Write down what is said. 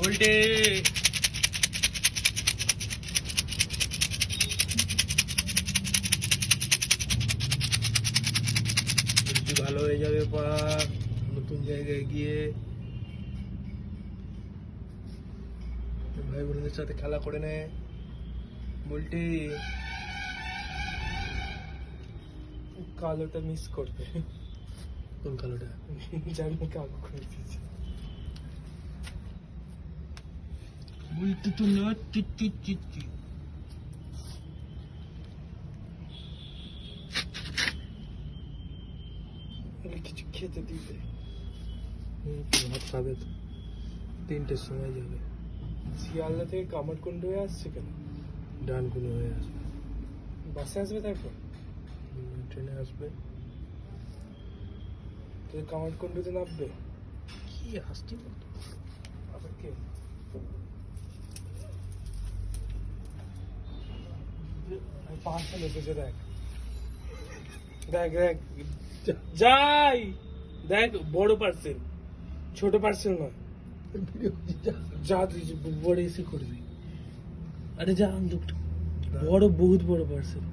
উল্টে ভালো হয়ে যাবে পর নতুন জায়গায় গিয়ে ভাই বোনদের সাথে খেলা করে নে বলটি কালোটা মিস করবে কোন কালোটা জানি কালো করে দিয়েছে বলতে তো না কিছু খেতে দিতে ভাত খাবে তো 3টের সময় যাবে শিয়ালদা থেকে কামারকুণ্ড হয়ে আসছে কেন ডানকুনি হয়ে আসবে বাসে আসবে তারপর ট্রেনে আসবে তো কামারকুণ্ডতে নামবে কি আসছি আবার কে পার্সেল এসেছে দেখ দেখ দেখ যাই দেখ বড় পার্সেল ছোট পার্সেল নয় যা বড় এসে করবি আরে যা বড় বহুত বড় পার্সেল